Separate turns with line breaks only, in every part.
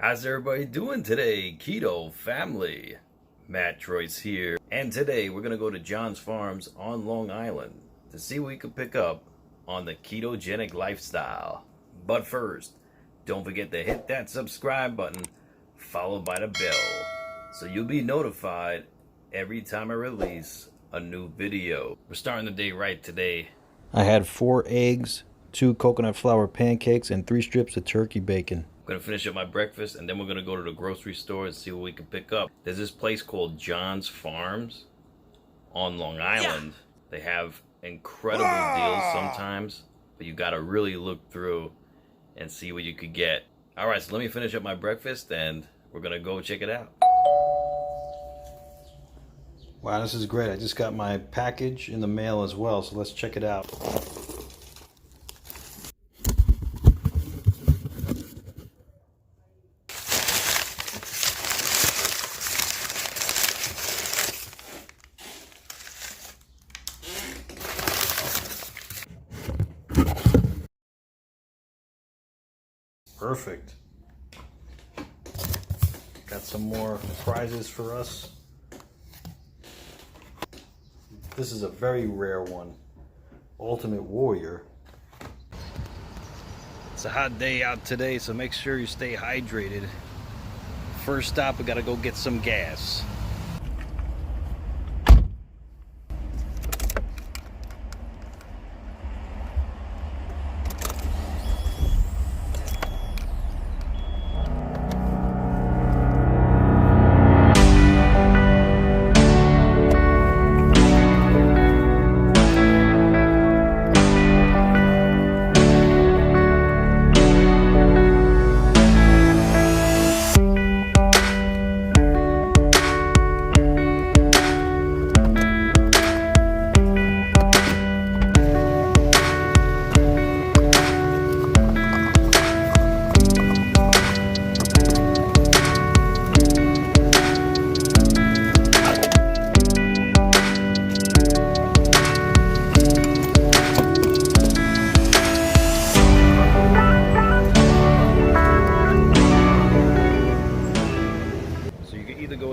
How's everybody doing today, Keto family? Matt Troyce here, and today we're gonna go to John's Farms on Long Island to see what we can pick up on the ketogenic lifestyle. But first, don't forget to hit that subscribe button followed by the bell so you'll be notified every time I release a new video. We're starting the day right today.
I had 4 eggs, 2 coconut flour pancakes, and 3 strips of turkey bacon.
I'm gonna finish up my breakfast and then we're gonna go to the grocery store and see what we can pick up. There's this place called John's Farms on Long Island. They have incredible deals sometimes, but you gotta really look through and see what you could get. All right, so let me finish up my breakfast and we're gonna go check it out.
Wow, this is great. I just got my package in the mail as well, so let's check it out. Perfect. Got some more prizes for us. This is a very rare one. Ultimate Warrior. It's a hot day out today, so make sure you stay hydrated. First stop, we gotta go get some gas.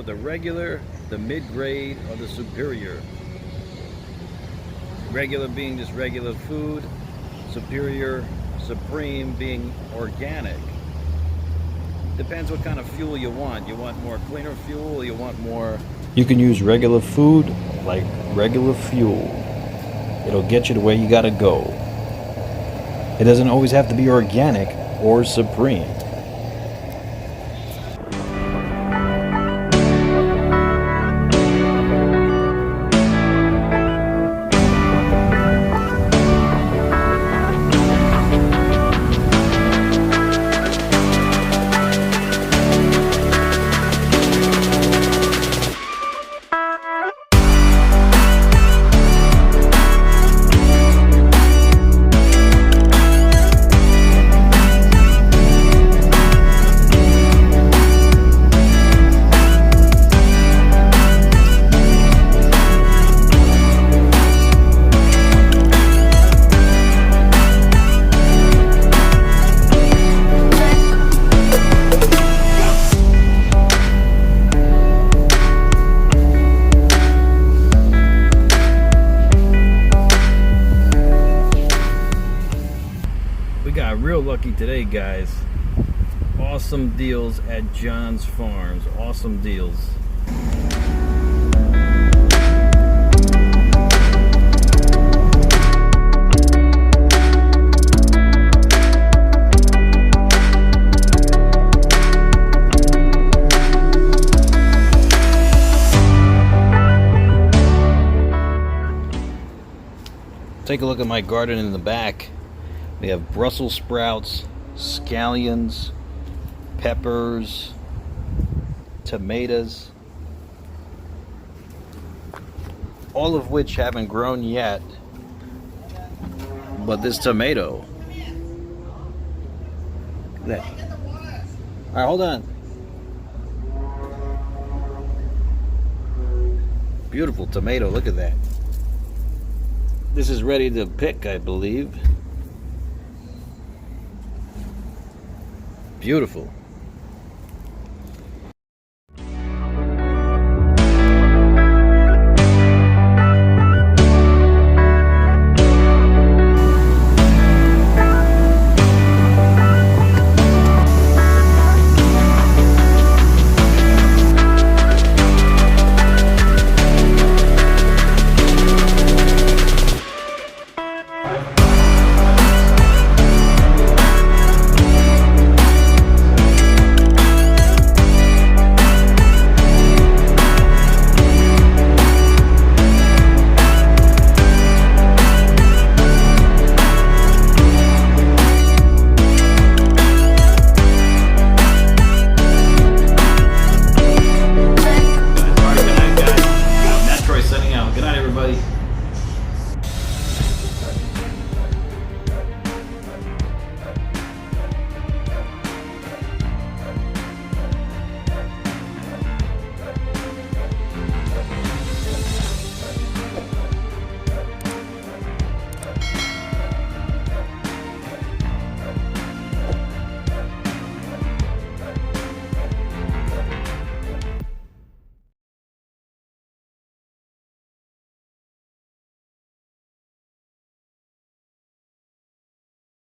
The regular, the mid-grade, or the superior. Regular being just regular food, superior, supreme being organic. Depends what kind of fuel you want. You want more cleaner fuel, or you want more... You can use regular food like regular fuel. It'll get you to where you gotta go. It doesn't always have to be organic or supreme. We got real lucky today, guys. Awesome deals at John's Farms. Awesome deals. Take a look at my garden in the back. We have Brussels sprouts, scallions, peppers, tomatoes, all of which haven't grown yet, but this tomato. Look at that. All right, hold on. Beautiful tomato, look at that. This is ready to pick, I believe. Beautiful.